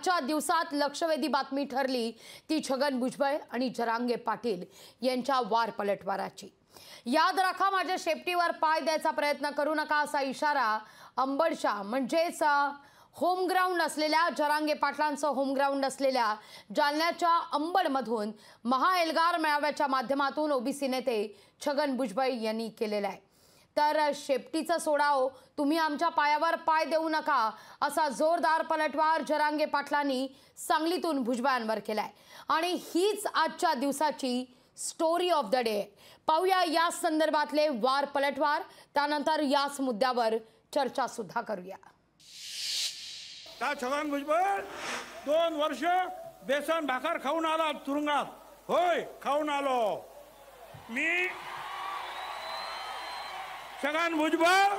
आजच्या दिवसात लक्षवेधी बातमी ठरली ती छगन भुजबळ आणि जरांगे पाटील यांच्या वार पलटवाराची। याद राखा, माझ्या शेपटीवर पाय द्यायचा प्रयत्न करू नका असा इशारा अंबडच्या म्हणजेच होम ग्राउंड असलेल्या जरांगे पाटलांचं होम ग्राउंड असलेल्या जालन्याच्या अंबडमधून महाएल्गार मेळाव्याच्या माध्यमातून ओबीसी नेते छगन भुजबळ यांनी केलेला आहे। तर शेपटीचा सोडाव, तुम्ही आमच्या पायावर पाय देऊ नका असा जोरदार पलटवार जरांगे पाटलांनी सांगलीतून भुजबळांवर केलाय आणि हीच आजच्या दिवसाची स्टोरी ऑफ द डे। पाहूया या संदर्भातले वार पलटवार, त्यानंतर याच मुद्द्यावर चर्चा सुद्धा करूया। छगन भुजबळ 2 वर्ष बेसन भाकर खाऊन आला तुरुंगात। होय, खाऊन आलो मी। छगन भुजबळ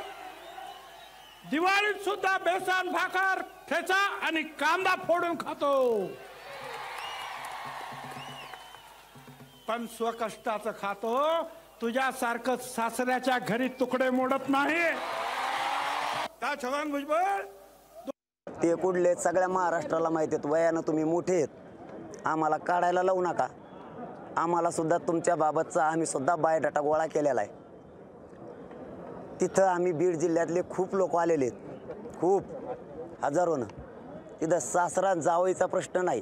दिवाळीत सुद्धा बेसन भाकर ठेचा आणि कांदा फोडून खातो, पण स्वकष्टाचं खातो। तुझ्यासारखं सासऱ्याच्या घरी तुकडे मोडत नाही। का छगन भुजबळ ते कुठले सगळ्या महाराष्ट्राला माहिती आहेत। वयानं तुम्ही मोठे आहेत, आम्हाला काढायला लावू नका। आम्हाला सुद्धा तुमच्या बाबतचा आम्ही सुद्धा बायोडाटा गोळा केलेला आहे। तिथं आम्ही बीड जिल्ह्यातले खूप लोक आलेले आहेत, खूप हजारोनं। तिथं सासरा जावईचा प्रश्न नाही।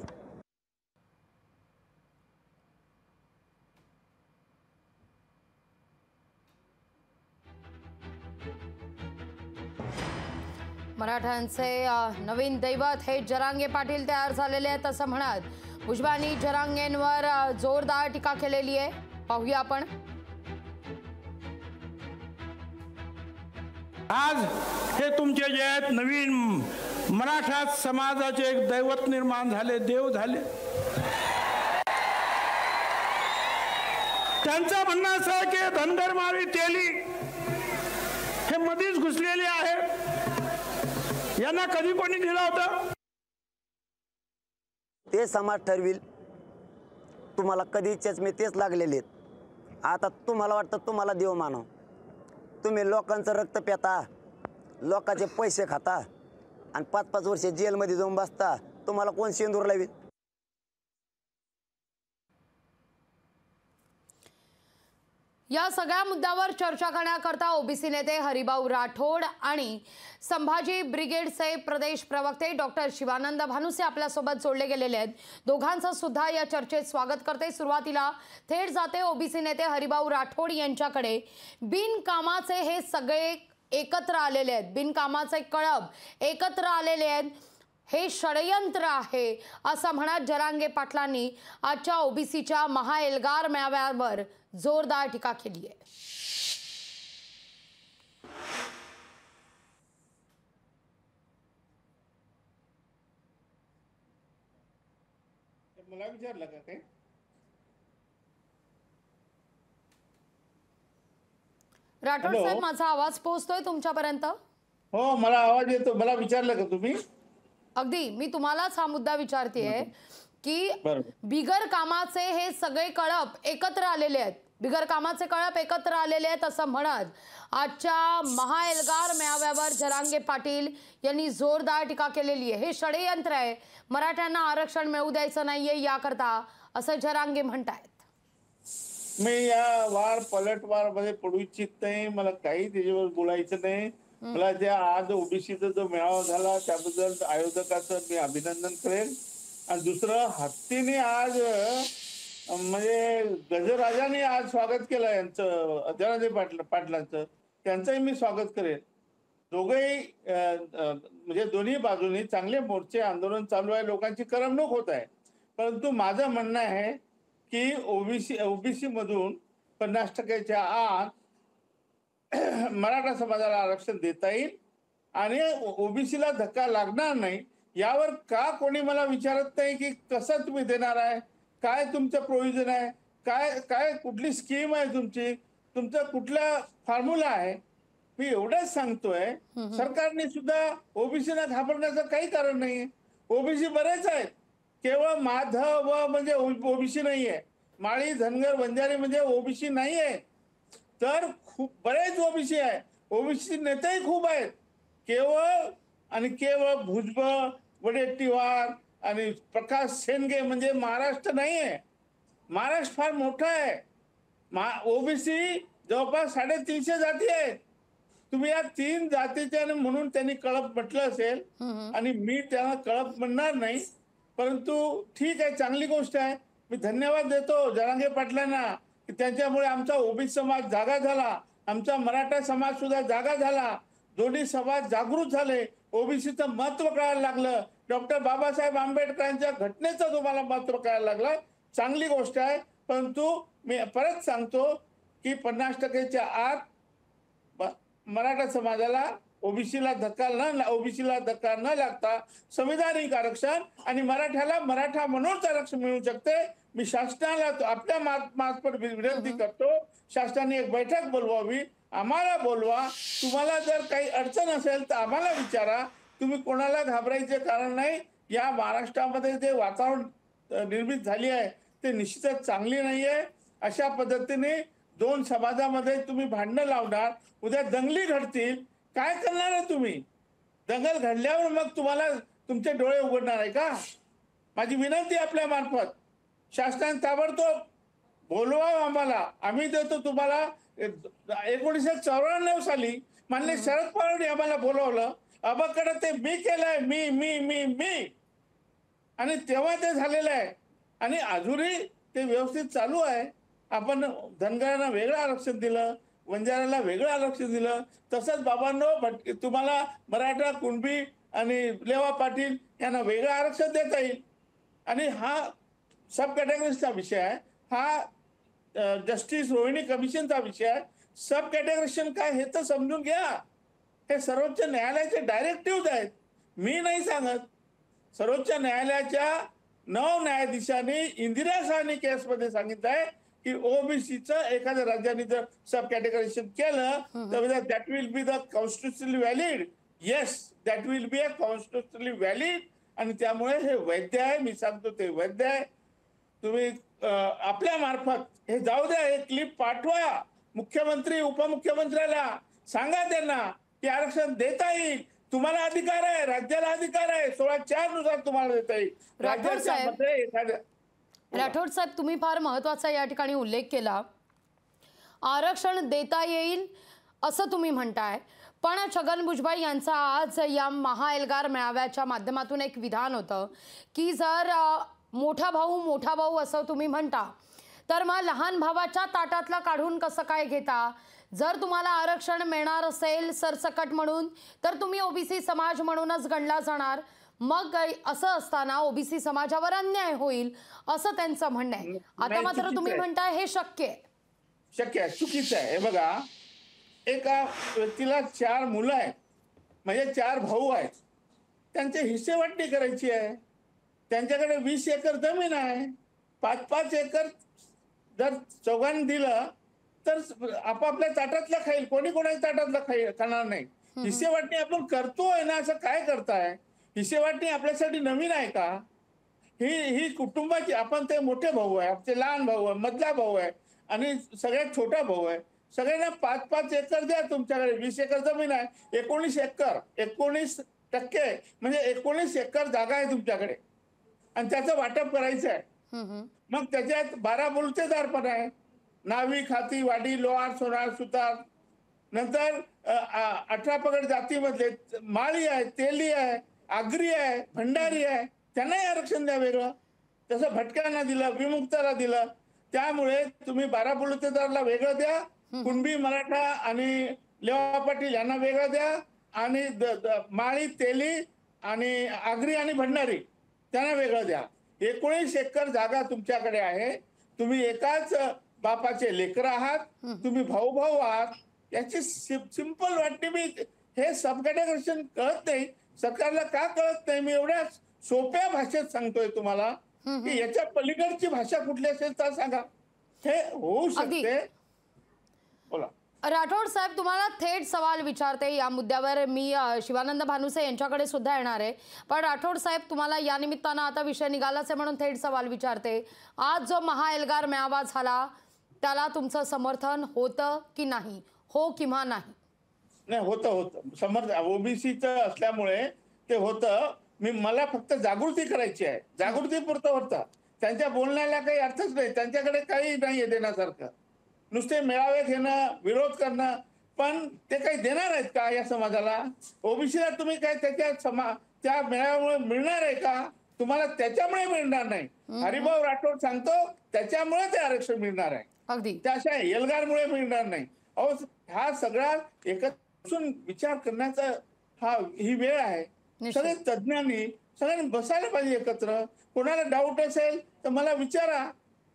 मराठ्यांचे नवीन दैवत हे जरांगे पाटील तयार झालेले आहेत असं म्हणत भुजबळांनी जरांगेंवर जोरदार टीका केलेली आहे। पाहूया आपण। आज हे तुमचे जे आहेत नवीन मराठा समाजाचे एक दैवत निर्माण झाले, देव झाले। त्यांचं म्हणणं असं आहे की धनगर माळी तेली हे मधीच घुसलेले आहेत, यांना कधी कोणी दिला होता? ते समाज ठरविल। तुम्हाला कधी चष्मे तेच लागलेले आहेत। आता तुम्हाला वाटतं तुम्हाला देव मानव, तुम्ही लोकांचं रक्त पिता, लोकांचे पैसे खाता आणि 5-5 वर्ष जेलमध्ये जाऊन बसता। तुम्हाला कोण शेंदूर लावेल? या सगळ्या मुद्द्यावर चर्चा करण्याकरता ओबीसी नेते हरिभाऊ राठोड आणि संभाजी ब्रिगेडचे प्रदेश प्रवक्ते डॉक्टर शिवानंद भानुसे आपल्यासोबत जोडले गेलेले आहेत। दोघांचं सुद्धा या चर्चेत स्वागत करते। सुरुवातीला थेट जाते ओबीसी नेते हरिभाऊ राठोड यांच्याकडे। बिनकामाचे हे सगळे एकत्र आलेले आहेत, बिनकामाचे कळप एकत्र आलेले आहेत, हे षडयंत्र आहे असं म्हणत जरांगे पाटलांनी आजच्या ओबीसीच्या महाएल्गार मेळाव्यावर जोरदार टीका केली आहे। मला विचारलं का ते? राठोड साहेब, माझा आवाज पोहोचतोय तुमच्यापर्यंत? हो, मला आवाज येतो। मला विचारलं का तुम्ही? अगदी मी तुम्हालाच हा मुद्दा विचारतेय की बिगर कामाचे हे सगळे कळप एकत्र आलेले आहेत, बिगर कामाचे कळप एकत्र आलेले आहेत असं म्हणत आजच्या महाएल्गार मेळाव्यावर जरांगे पाटील यांनी जोरदार टीका केलेली आहे। हे षडयंत्र आहे, मराठ्यांना आरक्षण मिळू द्यायचं नाहीये याकरता असं जरांगे म्हणतायत। मी या वार पलटवार मध्ये पडू इच्छित नाही, मला काही त्याच्यावर बोलायचं नाही। मला ज्या आज ओबीसीचा जो मेळावा झाला त्याबद्दल आयोजकाचं मी अभिनंदन करेन। आणि दुसरं, हत्तीने आज म्हणजे गजराजाने आज स्वागत केलं यांचं, जरांगे पाटलांचं, त्यांचंही मी स्वागत करेन। दोघेही म्हणजे दोन्ही बाजूनी चांगले मोर्चे आंदोलन चालू आहे, लोकांची करमणूक होत आहे। परंतु माझं म्हणणं आहे की ओबीसी मधून 50% आत मराठा समाजाला आरक्षण देता येईल आणि ओबीसीला धक्का लागणार नाही। यावर का कोणी मला विचारत नाही की कसं तुम्ही देणार आहे, काय तुमचं प्रोव्हिजन आहे, काय कुठली स्कीम आहे तुमची, तुमचा कुठला फॉर्म्युला आहे। मी एवढंच सांगतोय, सरकारने सुद्धा ओबीसीला घाबरण्याचं काही कारण नाहीये। ओबीसी बरेच आहेत, केवळ माधव म्हणजे ओबीसी नाहीये, माळी धनगर वंजारी म्हणजे ओबीसी नाहीये, तर खूप बरेच ओबीसी आहे। ओबीसी नेतेही खूप आहेत, केवळ आणि केवळ भुजबळ, वडेट्टीवार आणि प्रकाश सेनगे म्हणजे महाराष्ट्र नाही आहे. महाराष्ट्र फार मोठा आहे. ओबीसी जवळपास 350 जाती आहेत. तुम्ही या 3 जातीच्या म्हणून त्यांनी कळप म्हटलं असेल आणि मी त्यांना कळप म्हणणार नाही, परंतु ठीक आहे, चांगली गोष्ट आहे. मी धन्यवाद देतो जरांगे पाटलांना की त्यांच्यामुळे आमचा ओबीसी समाज जागा झाला, आमचा मराठा समाज सुद्धा जागा झाला, दोन्ही समाज जागृत झाले, ओबीसीचं महत्व कळायला लागलं, डॉक्टर बाबासाहेब आंबेडकरांच्या घटनेचं तुम्हाला महत्व कळायला लागलं. चांगली गोष्ट आहे. परंतु मी परत सांगतो की 50%च्या आत मराठा समाजाला ओबीसीला धक्का न लागता संविधानिक आरक्षण आणि मराठ्याला मराठा म्हणूनच आरक्षण मिळू शकते. मी शासनाला आपल्या मार्फत विनंती करतो, शासनाने एक बैठक बोलवावी, आम्हाला बोलवा. तुम्हाला जर काही अडचण असेल तर आम्हाला विचारा. तुम्ही कोणाला घाबरायचे कारण नाही. या महाराष्ट्रामध्ये जे वातावरण निर्मित झाली आहे ते निश्चितच चांगली नाहीये. अशा पद्धतीने 2 समाजामध्ये तुम्ही भांडणं लावणार, उद्या दंगली घडतील, काय करणार आहे तुम्ही? दंगल घडल्यावर मग तुम्हाला तुमचे डोळे उघडणार आहे का? माझी विनंती आपल्या मार्फत शासनाने ताबडतोब बोलवा आम्हाला. आम्ही देतो तुम्हाला. 1994 साली माननीय शरद पवारांनी आम्हाला बोलवलं. अबकडे ते मी केलंय, मी आणि तेव्हा ते झालेलं आहे आणि अजूनही ते व्यवस्थित चालू आहे. आपण धनगरांना वेगळं आरक्षण दिलं, वंजाराला वेगळं आरक्षण दिलं. तसंच बाबांनो तुम्हाला मराठा, कुणबी आणि लेवा पाटील यांना वेगळं आरक्षण देता येईल. आणि हा सब कॅटेगरीजचा विषय आहे. हा जस्टिस रोहिणी कमिशनचा विषय आहे. सब कॅटेगरीशन काय हे तर समजून घ्या. हे सर्वोच्च न्यायालयाचे डायरेक्टिव्ह आहेत, मी नाही सांगत. सर्वोच्च न्यायालयाच्या 9 न्यायाधीशांनी इंदिरा साहनी केसमध्ये सांगितलं आहे की ओबीसीचं एखाद्या राज्याने जर सब कॅटेगरीशन केलं तर that will be the constitutionally valid. Yes, that will be a constitutionally valid. आणि त्यामुळे हे वैध आहे. मी सांगतो ते वैध आहे. तुम्ही आपल्या मार्फत हे जाऊ द्या, हे क्लिप पाठवा मुख्यमंत्री उपमुख्यमंत्र्याला, सांगा त्यांना की आरक्षण देता येईल. तुम्हाला अधिकार आहे, राज्याला अधिकार आहे. 16(4) नुसार तुम्हाला देता येईल. राठोड साहेब, तुम्ही फार महत्वाचा या ठिकाणी उल्लेख केला. आरक्षण देता येईल असं तुम्ही म्हणताय, पण छगन भुजबळ यांचा आज या महाएल्गार मेळाव्याच्या माध्यमातून एक विधान होतं की जर मोठा भाऊ असं तुम्ही म्हणता तर मग लहान भावाच्या ताटातलं काढून कसं काय घेता? जर तुम्हाला आरक्षण मिळणार असेल सरसकट म्हणून तर तुम्ही ओबीसी समाज म्हणूनच गणला जाणार. मग असं असताना ओबीसी समाजावर अन्याय होईल असं त्यांचं म्हणणं आहे. आता मात्र तुम्ही म्हणताय हे शक्य आहे. चुकीचं आहे. हे बघा, एका व्यक्तीला 4 मुलं आहेत, म्हणजे 4 भाऊ आहेत. त्यांचे हिस्से वाटणी करायची आहे. त्यांच्याकडे 20 एकर जमीन आहे. 5-5 एकर जर चौघांनी दिलं तर आपापल्या ताटातलं खाईल, कोणी कोणाच्या ताटातलं खाणार नाही. हिस्से वाटणी आपण करतोय ना, असं काय करताय? हिस्से वाटणी आपल्यासाठी नवीन आहे का? ही कुटुंबाची, आपण ते मोठे भाऊ आहे, आपले लहान भाऊ आहे, मधला भाऊ आहे आणि सगळ्यात छोटा भाऊ आहे. सगळ्यांना 5-5 एकर द्या. तुमच्याकडे 20 एकर जमीन आहे, 19 एकर, 19% म्हणजे 19 एकर जागा आहे तुमच्याकडे आणि त्याचं वाटप करायचं आहे. मग त्याच्यात 12 बलुतेदार पण आहे, नावी, खाती, वाडी, लोहार, सोनार, सुतार. नंतर 18 पगड जातीमधले माळी आहे, तेली आहे, आगरी आहे, भंडारी आहे, त्यांनाही आरक्षण द्या वेगळं. तसं भटक्यांना दिलं, विमुक्ताला दिलं. त्यामुळे तुम्ही 12 बलुतेदारला वेगळं द्या, कुणबी, मराठा आणि लेवा पाटील यांना वेगळं द्या आणि माळी, तेली आणि आगरी आणि भंडारी त्यांना वेगळं द्या. 19 एकर जागा तुमच्याकडे आहे. तुम्ही एकाच बापाचे लेकर आहात, तुम्ही भाऊ आहात. याची सिंपल वाटणी. मी हे सब कॅटेगरीशन कळत नाही, सरकारला का कळत नाही? मी एवढ्या सोप्या भाषेत सांगतोय तुम्हाला की याच्या पलीकडची भाषा कुठली असेल तर सांगा. हे होऊ शकते. बोला. राठोड साहेब, तुम्हाला थेट सवाल विचारते या मुद्द्यावर. मी शिवानंद भानुसे यांच्याकडे सुद्धा येणार आहे, पण राठोड साहेब तुम्हाला या निमित्तानं आता विषय निघालाच आहे म्हणून थेट सवाल विचारते. आज जो महाएल्गार मेळावा झाला त्याला तुमचं समर्थन होतं की नाही? हो किंवा नाही? नाही, होतं समर्थन ओबीसीचं असल्यामुळे ते होतं. मला फक्त जागृती करायची आहे, जागृती पुरतं होतं. त्यांच्या बोलण्याला काही अर्थच नाही, त्यांच्याकडे काही नाहीये देण्यासारखं. नुसते मेळावे घेणं, विरोध करणं, पण ते काही देणार आहेत का या समाजाला? ओबीसीला तुम्ही काय त्या मेळाव्यामुळे मिळणार आहे का? तुम्हाला त्याच्यामुळे मिळणार नाही. हरिभाऊ राठोड सांगतो त्याच्यामुळे ते आरक्षण मिळणार आहे, अगदी त्या अशा एल्गारमुळे मिळणार नाही. अहो, हा सगळा एकत्र बसून विचार करण्याचा ही वेळ आहे. सगळे तज्ज्ञांनी सगळ्यांनी बसायला पाहिजे एकत्र. कोणाला डाऊट असेल तर मला विचारा.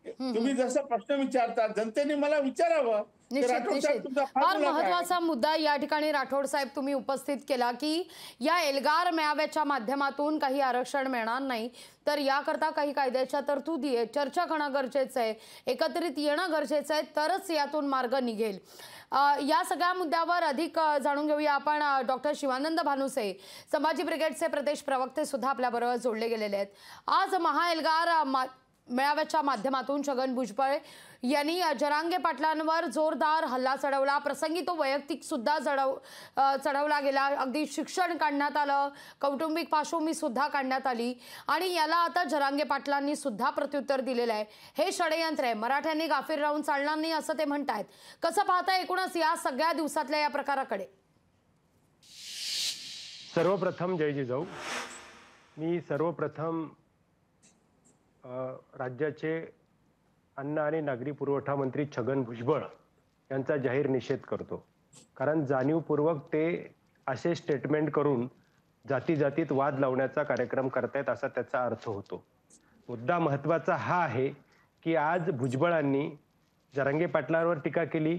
तुम्ही जसं प्रश्न विचारता जनतेने मला विचारावं. फार महत्वाचा मुद्दा या ठिकाणी राठोड साहेब तुम्ही उपस्थित केला की या एल्गार मेळाव्याच्या माध्यमातून काही आरक्षण मिळणार नाही, तर याकरता काही कायद्याच्या तरतुदी आहे, चर्चा करणं गरजेचं आहे, एकत्रित येणं गरजेचं आहे, तरच यातून मार्ग निघेल. या सगळ्या मुद्द्यावर अधिक जाणून घेऊया आपण. डॉक्टर शिवानंद भानुसे संभाजी ब्रिगेडचे प्रदेश प्रवक्ते सुद्धा आपल्याबरोबर जोडले गेलेले आहेत. आज महाएल्गार मेळाव्याच्या माध्यमातून छगन भुजबळ यांनी जरांगे पाटलांवर जोरदार हल्ला चढवला. प्रसंगी तो वैयक्तिक सुद्धा चढवला गेला. अगदी शिक्षण काढण्यात आलं, कौटुंबिक पार्श्वभूमी सुद्धा काढण्यात आली आणि याला आता जरांगे पाटलांनी सुद्धा प्रत्युत्तर दिलेलं आहे. हे षडयंत्र आहे, मराठ्यांनी गाफीर राहून चालणार नाही असं ते म्हणतायत. कसं पाहता एकूणच या सगळ्या दिवसातल्या या प्रकाराकडे? सर्वप्रथम जय जिजाऊ. मी सर्वप्रथम राज्याचे अन्न आणि नागरी पुरवठा मंत्री छगन भुजबळ यांचा जाहीर निषेध करतो. कारण जाणीवपूर्वक ते असे स्टेटमेंट करून जाती जातीत वाद लावण्याचा कार्यक्रम करतायत असा त्याचा अर्थ होतो. मुद्दा महत्त्वाचा हा आहे की आज भुजबळांनी जरांगे पाटलांवर टीका केली,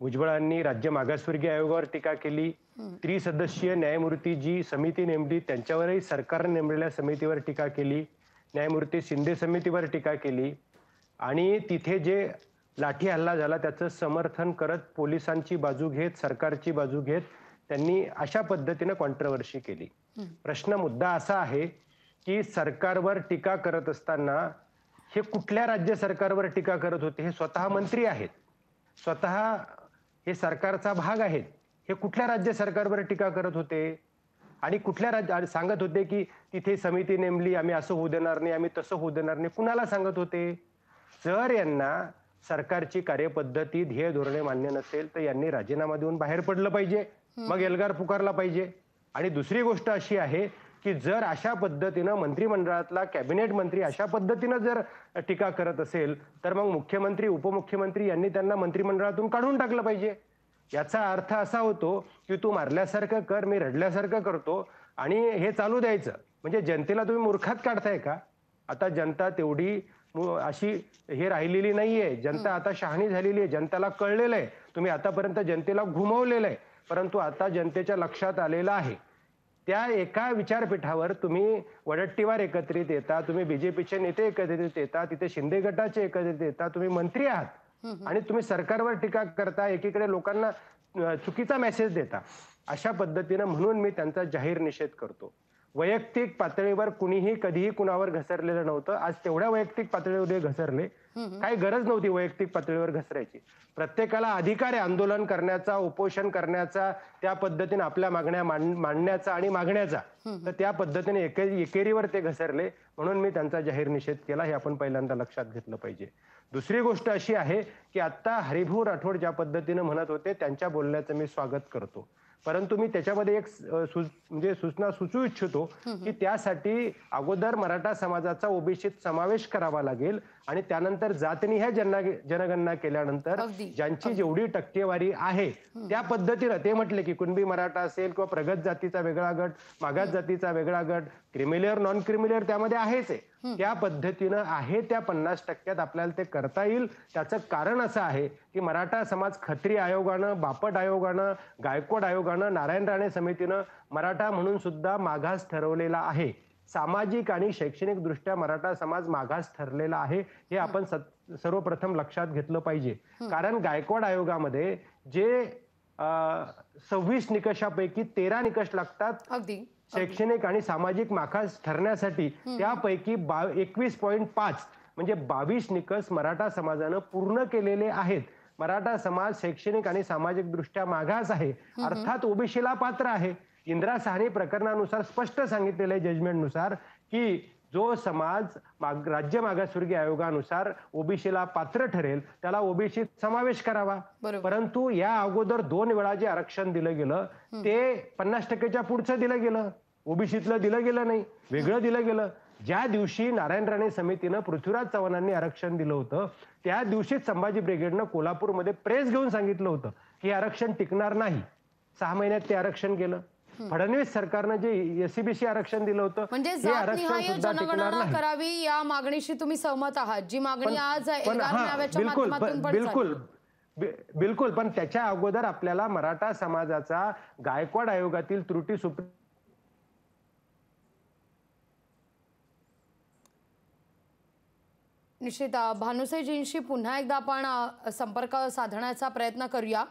भुजबळांनी राज्य मागासवर्गीय आयोगावर टीका केली, त्रिसदस्यीय न्यायमूर्ती जी समिती नेमली त्यांच्यावरही सरकारने नेमलेल्या समितीवर टीका केली, न्यायमूर्ती शिंदे समितीवर टीका केली आणि तिथे जे लाठी हल्ला झाला त्याचं समर्थन करत पोलिसांची बाजू घेत, सरकारची बाजू घेत त्यांनी अशा पद्धतीने कॉन्ट्रोवर्सी केली. मुद्दा असा आहे की सरकारवर टीका करत असताना हे कुठल्या राज्य सरकारवर टीका करत होते? हे स्वतः मंत्री आहेत, स्वतः हे सरकारचा भाग आहेत. हे कुठल्या राज्य सरकारवर टीका करत होते आणि कुठल्या राज्य सांगत होते की तिथे समिती नेमली, आम्ही असं होऊ देणार नाही, आम्ही तसं होऊ देणार नाही? कुणाला सांगत होते? जर यांना सरकारची कार्यपद्धती ध्येय धोरणे मान्य नसेल तर यांनी राजीनामा देऊन बाहेर पडलं पाहिजे, मग एल्गार पुकारला पाहिजे. आणि दुसरी गोष्ट अशी आहे की जर अशा पद्धतीनं मंत्रिमंडळातला कॅबिनेट मंत्री अशा पद्धतीनं जर टीका करत असेल तर मग मुख्यमंत्री उपमुख्यमंत्री यांनी त्यांना मंत्रिमंडळातून काढून टाकलं पाहिजे. याचा अर्थ असा होतो की तू मारल्यासारखं कर, मी रडल्यासारखं करतो आणि हे चालू द्यायचं. म्हणजे जनतेला तुम्ही मूर्खात काढताय का? आता जनता तेवढी अशी हे राहिलेली नाहीये. जनता आता शहाणी झालेली आहे, जनतेला कळलेलं आहे. तुम्ही आतापर्यंत जनतेला घुमवलेलं आहे, परंतु आता जनतेच्या लक्षात आलेलं आहे. त्या एका विचारपीठावर तुम्ही वडट्टीवार एकत्रित येता, तुम्ही बीजेपीचे नेते एकत्रित येता, तिथे शिंदे गटाचे एकत्रित येता, तुम्ही मंत्री आहात आणि तुम्ही सरकारवर टीका करता, एकीकडे लोकांना चुकीचा मेसेज देता. अशा पद्धतीनं म्हणून मी त्यांचा जाहीर निषेध करतो. वैयक्तिक पातळीवर कुणीही कधीही कुणावर घसरलेलं नव्हतं. आज तेवढ्या वैयक्तिक पातळीवर घसरले, काही गरज नव्हती वैयक्तिक पातळीवर घसरायची. प्रत्येकाला अधिकार आहे आंदोलन करण्याचा, उपोषण करण्याचा, त्या पद्धतीने आपल्या मागण्या मांडण्याचा आणि मागण्याचा. तर त्या पद्धतीने एकेरीवर ते घसरले, म्हणून मी त्यांचा जाहीर निषेध केला. हे आपण पहिल्यांदा लक्षात घेतलं पाहिजे. दुसरी गोष्ट अशी आहे की आता हरिभाऊ राठोड ज्या पद्धतीने म्हणत होते त्यांच्या बोलण्याचं मी स्वागत करतो, परंतु मी त्याच्यामध्ये एक सूचना सुचवू इच्छितो की त्यासाठी अगोदर मराठा समाजाचा ओबीसीत समावेश करावा लागेल आणि त्यानंतर जातनिहाय जनगणना केल्यानंतर ज्यांची जेवढी टक्केवारी आहे त्या पद्धतीनं ते म्हटले की कुणबी मराठा असेल किंवा प्रगत जातीचा वेगळा गट, मागास जातीचा वेगळा गट, क्रिमिलेअर नॉन क्रिमिलेअर त्यामध्ये आहेच आहे, त्या पद्धतीनं आहे त्या 50% आपल्याला ते करता येईल. त्याचं कारण असं आहे की मराठा समाज खत्री आयोगानं, बापट आयोगानं, गायकवाड आयोगानं, नारायण राणे समितीनं मराठा म्हणून सुद्धा मागास ठरवलेला आहे. सामाजिक आणि शैक्षणिक दृष्ट्या मराठा समाज मागास ठरलेला आहे, हे आपण सर्वप्रथम लक्षात घेतलं पाहिजे. कारण गायकवाड आयोगामध्ये जे 26 निकषापैकी 13 निकष लागतात शैक्षणिक आणि सामाजिक मागास ठरण्यासाठी, त्यापैकी 21.5 म्हणजे 22 निकष मराठा समाजानं पूर्ण केलेले आहेत. मराठा समाज शैक्षणिक आणि सामाजिक दृष्ट्या मागास आहे, अर्थात ओबीसीला पात्र आहे. इंदिरा साहनी प्रकरणानुसार स्पष्ट सांगितलेलं आहे जजमेंटनुसार की जो समाज राज्य मागासवर्गीय आयोगानुसार ओबीसीला पात्र ठरेल त्याला ओबीसी समावेश करावा. बरोबर. परंतु या अगोदर 2 वेळा जे आरक्षण दिलं गेलं ते 50% पुढचं दिलं गेलं, ओबीसीतलं दिलं गेलं नाही, वेगळं दिलं गेलं. ज्या दिवशी नारायण राणे समितीनं पृथ्वीराज चव्हाणांनी आरक्षण दिलं होतं त्या दिवशीच संभाजी ब्रिगेडनं कोल्हापूरमध्ये प्रेस घेऊन सांगितलं होतं की आरक्षण टिकणार नाही. 6 महिन्यात ते आरक्षण गेलं. फडणवीस सरकारनं जे एससीबीसी आरक्षण दिलं होतं म्हणजे हे आरक्षण जातनिहाय सुद्धा टिकणार जनगणना नाही. करावी या मागणीशी तुम्ही सहमत आहात, जी मागणी आज एल्गार मेळाव्याच्या बिलकुल माध्यमातून पण बिलकुल झाली. बिलकुल. पण त्याच्या अगोदर आपल्याला मराठा समाजाचा गायकवाड आयोगातील त्रुटी निश्चित भानुसेजींशी पुन्हा एकदा आपण संपर्क साधण्याचा प्रयत्न करूया.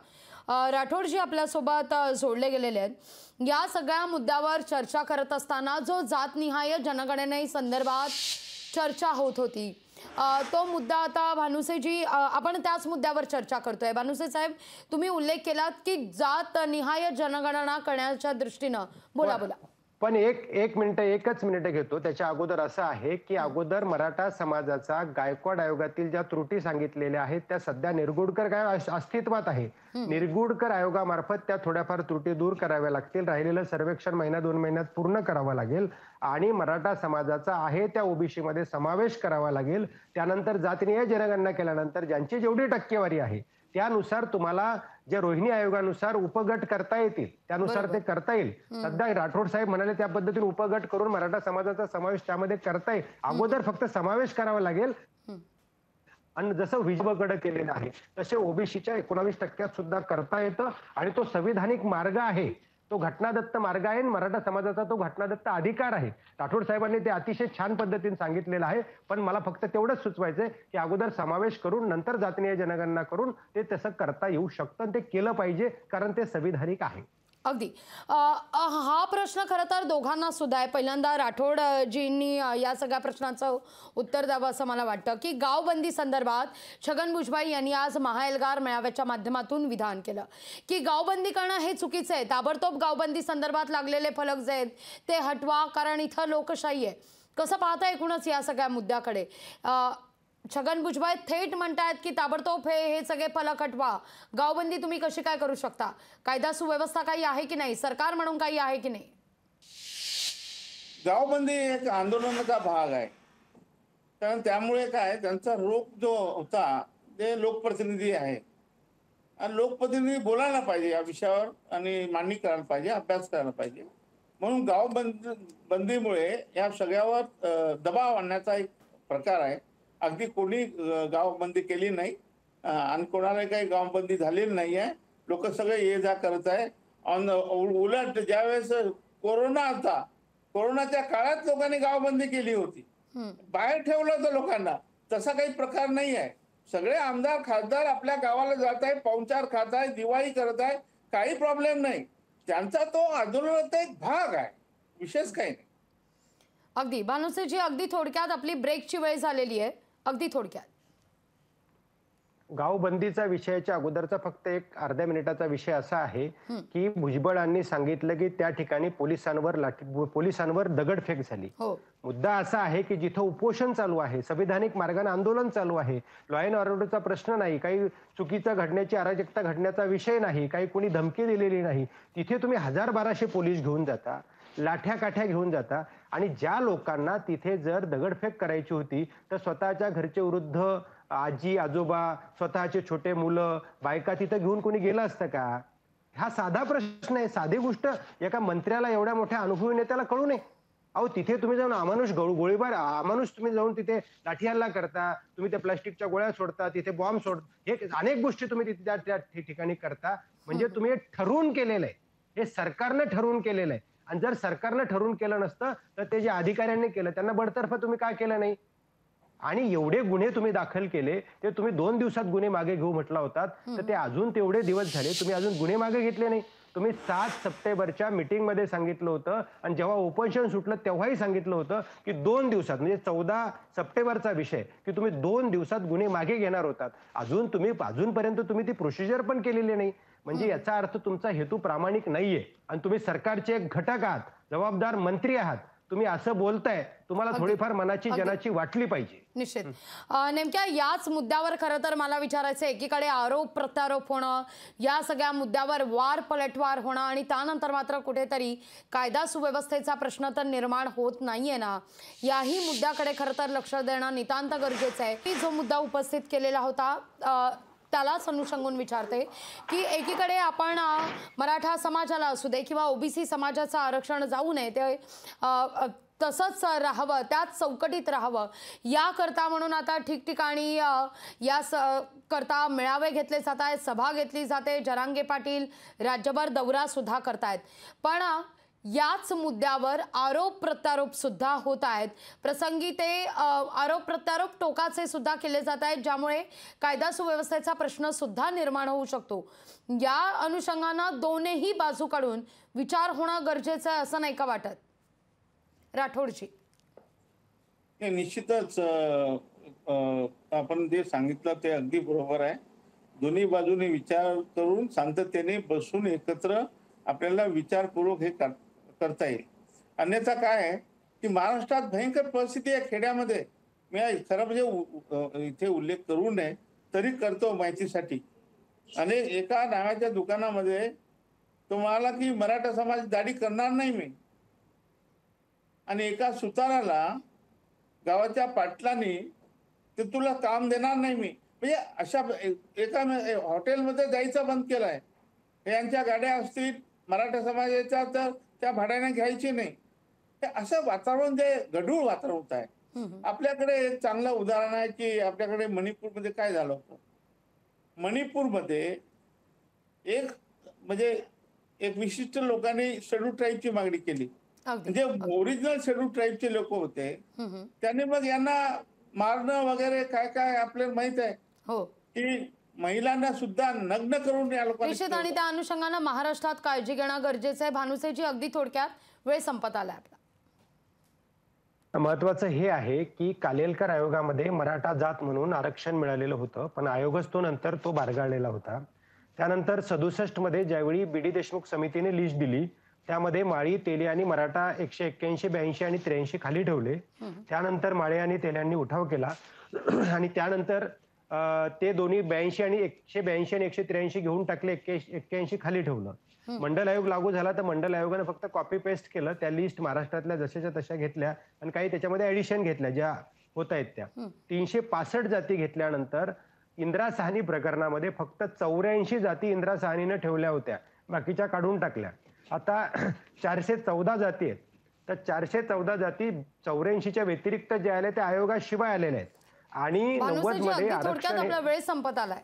राठोडजी आपल्यासोबत जोडले गेलेले आहेत. या सगळ्या मुद्द्यावर चर्चा करत असताना जो जातनिहाय जनगणने संदर्भात चर्चा होत होती तो मुद्दा आता भानुसेजी आपण त्याच मुद्द्यावर चर्चा करतोय. भानुसे साहेब, तुम्ही उल्लेख केलात की जातनिहाय जनगणना करण्याच्या दृष्टीनं बोला. पण एकच मिनिट घेतो. त्याच्या अगोदर असं आहे की अगोदर मराठा समाजाचा गायकवाड आयोगातील ज्या त्रुटी सांगितलेल्या आहेत त्या सध्या निरगुडकर काय अस्तित्वात आहे. निरगुडकर आयोगामार्फत त्या थोड्याफार त्रुटी दूर कराव्या लागतील. राहिलेलं सर्वेक्षण 1-2 महिन्यात पूर्ण करावं लागेल आणि मराठा समाजाचा आहे त्या ओबीसी मध्ये समावेश करावा लागेल. त्यानंतर जातनिहाय जनगणना केल्यानंतर ज्यांची जेवढी टक्केवारी आहे त्यानुसार तुम्हाला जे रोहिणी आयोगानुसार उपगट करता येतील त्यानुसार ते करता येईल. सध्या राठोड साहेब म्हणाले त्या पद्धतीने उपगट करून मराठा समाजाचा समावेश त्यामध्ये करता येईल. अगोदर फक्त समावेश करावा लागेल आणि जसं विजयकडे केलेलं आहे तसे ओबीसीच्या 19% सुद्धा करता येतं आणि तो संविधानिक मार्ग आहे, तो घटनादत्त मार्ग आहे. मराठा समाजाचा तो घटनादत्त अधिकार आहे. राठोड साहेबांनी ते अतिशय छान पद्धतीने सांगितलेलं आहे. पण मला फक्त तेवढंच सुचवायचंय की अगोदर समावेश करून नंतर जातनिहाय जनगणना करून ते तसं करता येऊ शकतं. ते केलं पाहिजे कारण ते संविधानिक आहे. अगदी हा प्रश्न खरं तर दोघांना सुद्धा आहे. पहिल्यांदा राठोडजींनी या सगळ्या प्रश्नाचं उत्तर द्यावं असं मला वाटतं की गावबंदी संदर्भात छगन भुजबळ यांनी आज महाएल्गार मेळाव्याच्या माध्यमातून विधान केलं की गावबंदी करणं हे चुकीचं आहे. ताबडतोब गावबंदी संदर्भात लागलेले फलक जे आहेत ते हटवा कारण इथं लोकशाही आहे. कसं पाहता एकूणच या सगळ्या मुद्द्याकडे? छगन भुजबळ थेट म्हणतायत की ताबडतोब हे सगळे फलक हटवा. गावबंदी तुम्ही कशी काय करू शकता? कायदा सुव्यवस्था काही आहे की नाही? सरकार म्हणून काही आहे की नाही? गावबंदी एक आंदोलनाचा भाग आहे. कारण त्यामुळे काय त्यांचा रोख जो होता ते लोकप्रतिनिधी आहे आणि लोकप्रतिनिधी बोलायला पाहिजे या विषयावर आणि मांडणी करायला पाहिजे, अभ्यास करायला पाहिजे. म्हणून गावबंदीमुळे या सगळ्यावर दबाव आणण्याचा एक प्रकार आहे. अगदी कोणी गावबंदी केली नाही आणि कोणाला काही गावबंदी झालेली नाही आहे. लोक सगळे ये जा करत आहे. उलट ज्यावेळेस कोरोना होता कोरोनाच्या काळात लोकांनी गावबंदी केली होती, बाहेर ठेवलं होतं लोकांना. तसा काही प्रकार नाही आहे. सगळे आमदार खासदार आपल्या गावाला जात आहे, पाहुणचार खात आहे, दिवाळी करत आहे, काही प्रॉब्लेम नाही. त्यांचा तो आंदोलनाचा एक भाग आहे, विशेष काही नाही. अगदी भानुसेजी, अगदी थोडक्यात आपली ब्रेकची वेळ झालेली आहे. अगदी थोडक्यात गावबंदीचा विषयाच्या अगोदरचा फक्त एक अर्ध्या मिनिटाचा विषय असा आहे की भुजबळांनी सांगितलं की त्या ठिकाणी पोलिसांवर दगडफेक झाली. मुद्दा असा आहे की जिथं उपोषण चालू आहे, संविधानिक मार्गाने आंदोलन चालू आहे, लॉ अँड ऑर्डरचा प्रश्न नाही, काही चुकीचं घडण्याची अराजकता घडण्याचा विषय नाही, काही कोणी धमकी दिलेली नाही, तिथे तुम्ही 1000-1200 पोलीस घेऊन जाता, लाठ्या काठ्या घेऊन जाता आणि ज्या लोकांना तिथे जर दगडफेक करायची होती तर स्वतःच्या घरचे वृद्ध आजी आजोबा, स्वतःचे छोटे मुलं, बायका तिथं घेऊन कोणी गेलं असतं का? हा साधा प्रश्न आहे. साधी गोष्ट एका मंत्र्याला, एवढ्या मोठ्या अनुभवी नेत्याला कळू नये. अहो तिथे तुम्ही जाऊन अमानुष तुम्ही जाऊन तिथे लाठी हल्ला करता, तुम्ही त्या प्लास्टिकच्या गोळ्या सोडता, तिथे बॉम्ब सोडता, हे अनेक गोष्टी तुम्ही तिथे त्या ठिकाणी करता. म्हणजे तुम्ही ठरवून केलेलं आहे, हे सरकारनं ठरवून केलेलं आहे. आणि जर सरकारनं ठरवून केलं नसतं तर ते जे अधिकाऱ्यांनी केलं त्यांना बडतर्फ तुम्ही का केलं नाही? आणि एवढे गुन्हे तुम्ही दाखल केले, ते तुम्ही 2 दिवसात गुन्हे मागे घेऊ म्हटला होतात, तर ते अजून तेवढे दिवस झाले, तुम्ही अजून गुन्हे मागे घेतले नाही. तुम्ही 7 सप्टेंबरच्या मीटिंगमध्ये सांगितलं होतं आणि जेव्हा उपोषण सुटलं तेव्हाही सांगितलं होतं की 2 दिवसात, म्हणजे 14 सप्टेंबरचा विषय, की तुम्ही 2 दिवसात गुन्हे मागे घेणार होतात. अजूनपर्यंत तुम्ही ती प्रोसिजर पण केलेली नाही. म्हणजे याचा अर्थ तुमचा हेतू प्रामाणिक नाहीये आणि तुम्ही सरकारचे एक घटक आहात, जबाबदार मंत्री आहात. तुम्ही असं बोलताय, तुम्हाला थोडीफार मनाची जनाची वाटली पाहिजे. निश्चित. नेमक्या याच मुद्द्यावर खरं तर मला विचारायचं आहे, एकीकडे आरोप प्रत्यारोप होणं, या सगळ्या मुद्द्यावर वार पलटवार होणं आणि त्यानंतर मात्र कुठेतरी कायदा सुव्यवस्थेचा प्रश्न तर निर्माण होत नाहीये ना, याही मुद्द्याकडे खरं तर लक्ष देणं नितांत गरजेचं आहे. की जो मुद्दा उपस्थित केलेला होता त्यालाच अनुषंगून विचारते की एकीकडे आपण मराठा समाजाला असू दे किंवा ओबीसी समाजाचं आरक्षण जाऊ नये ते तसंच राहावं, त्याच चौकटीत राहावं याकरता म्हणून आता ठिकठिकाणी या करता मेळावे घेतले जात आहेत, सभा घेतली जाते. जरांगे पाटील राज्यभर दौरा सुद्धा करतायत. पण याच मुद्द्यावर आरोप प्रत्यारोप सुद्धा होत आहेत. प्रसंगी ते आरोप प्रत्यारोप टोकाचे सुद्धा केले जात आहेत, ज्यामुळे कायदा सुव्यवस्थेचा प्रश्न सुद्धा निर्माण होऊ शकतो. या अनुषंगानं दोन्ही बाजू काढून विचार होणं गरजेचं आहे असं नाही का वाटत? राठोडजी. निश्चितच आपण जे सांगितलं ते अगदी बरोबर आहे. दोन्ही बाजूने विचार करून शांततेने बसून एकत्र आपल्याला विचारपूर्वक हे करता येईल. अन्यथा काय आहे की महाराष्ट्रात भयंकर परिस्थिती आहे खेड्यामध्ये. मी खरं म्हणजे इथे उल्लेख करू नये तरी करतो माहितीसाठी. आणि एका नावाच्या दुकानामध्ये तो म्हणाला की मराठा समाज दाढी करणार नाही मी, आणि एका सुताराला गावाच्या पाटलांनी ते तुला काम देणार नाही मी. म्हणजे अशा एका हॉटेलमध्ये जायचं बंद केलंय. यांच्या गाड्या असतील मराठा समाजाच्या तर त्या भाड्याने घ्यायची नाही. हे असं वातावरण जे गढूळ वातावरण आहे. आपल्याकडे एक चांगलं उदाहरण आहे की आपल्याकडे मणिपूरमध्ये काय झालं होतं. मणिपूरमध्ये एक विशिष्ट लोकांनी शेड्यूल ट्राईबची मागणी केली. म्हणजे ओरिजिनल शेड्यूल ट्राईबचे लोक होते. त्यांनी मग यांना मारणं वगैरे काय काय आपल्याला माहित आहे की महिलांना सुद्धा नग्न करून या लोकांनी. आणि त्या अनुषंगाने महाराष्ट्रात काळजी घेणं गरजेचं आहे. भानुसेजी, अगदी थोडक्यात, वेळ संपत आलाय आपला. महत्वाचं हे आहे की कालेलकर आयोगामध्ये मराठा जात म्हणून आरक्षण मिळालेलं होतं, पण आयोगच तो नंतर तो बारगाळलेला होता. त्यानंतर 67 मध्ये ज्यावेळी बीडी देशमुख समितीने लिस्ट दिली त्यामध्ये माळी, तेली आणि मराठा 181, 82 आणि 83 खाली ठेवले. त्यानंतर माळे आणि तेल्यांनी उठाव केला आणि त्यानंतर ते दोन्ही 82 आणि 182 आणि 183 घेऊन टाकले, 81 खाली ठेवलं. मंडल आयोग लागू झाला तर मंडल आयोगाने फक्त कॉपी पेस्ट केलं. त्या लिस्ट महाराष्ट्रातल्या जशाच्या तशा घेतल्या आणि काही त्याच्यामध्ये ऍडिशन घेतल्या ज्या होत आहेत त्या. 365 जाती घेतल्यानंतर इंदिरा साहनी प्रकरणामध्ये फक्त 84 जाती इंदिरा साहनीने ठेवल्या होत्या, बाकीच्या काढून टाकल्या. आता 414 जाती आहेत. तर 414 जाती 84च्या व्यतिरिक्त जे आले ते आयोगाशिवाय आलेले आहेत. आणि 90 मध्ये आरक्षण, वेळ संपत आलाय,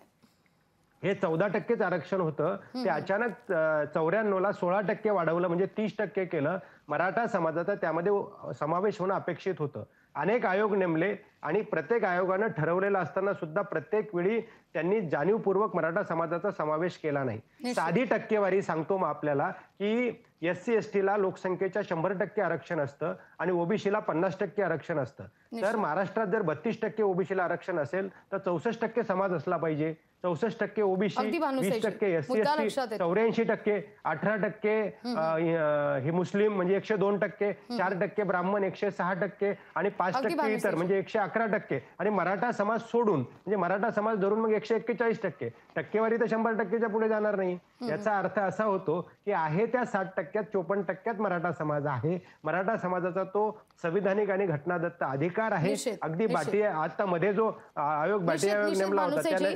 हे 14% आरक्षण होतं. ते अचानक 94ला 16% वाढवलं, म्हणजे 30% केलं. मराठा समाजाचा त्यामध्ये समावेश होणं अपेक्षित होतं. अनेक आयोग नेमले आणि प्रत्येक आयोगानं ठरवलेलं असताना सुद्धा प्रत्येक वेळी त्यांनी जाणीवपूर्वक मराठा समाजाचा समावेश केला नाही. साधी टक्केवारी सांगतो मग आपल्याला की SC ST ला लोकसंख्येच्या 100% आरक्षण असतं आणि ओबीसीला 50% आरक्षण असतं. तर महाराष्ट्रात जर 32% ओबीसीला आरक्षण असेल तर 64% समाज असला पाहिजे. 64% ओबीसी, 20% SC ST, 84%, 18% हे मुस्लिम म्हणजे 102%, 4% ब्राह्मण, 106% आणि 5% इतर म्हणजे 111%. आणि मराठा समाज सोडून म्हणजे मराठा समाज धरून मग 141%. टक्केवारी तर 100%च्या पुढे जाणार नाही. याचा अर्थ असा होतो की आहे त्या 60%, 54% मराठा समाज आहे. मराठा समाजाचा तो संविधानिक आणि घटनादत्त अधिकार आहे. अगदी बाटिया आता मध्ये जो आयोग बाटिया आयोग नेमला होता त्याने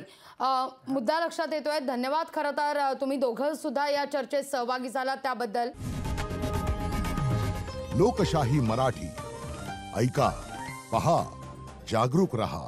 मुद्दा लक्षात येतोय. धन्यवाद खरं तर तुम्ही दोघं सुद्धा या चर्चेत सहभागी झालात त्याबद्दल. लोकशाही मराठी ऐका, पहा, जागरूक रहा.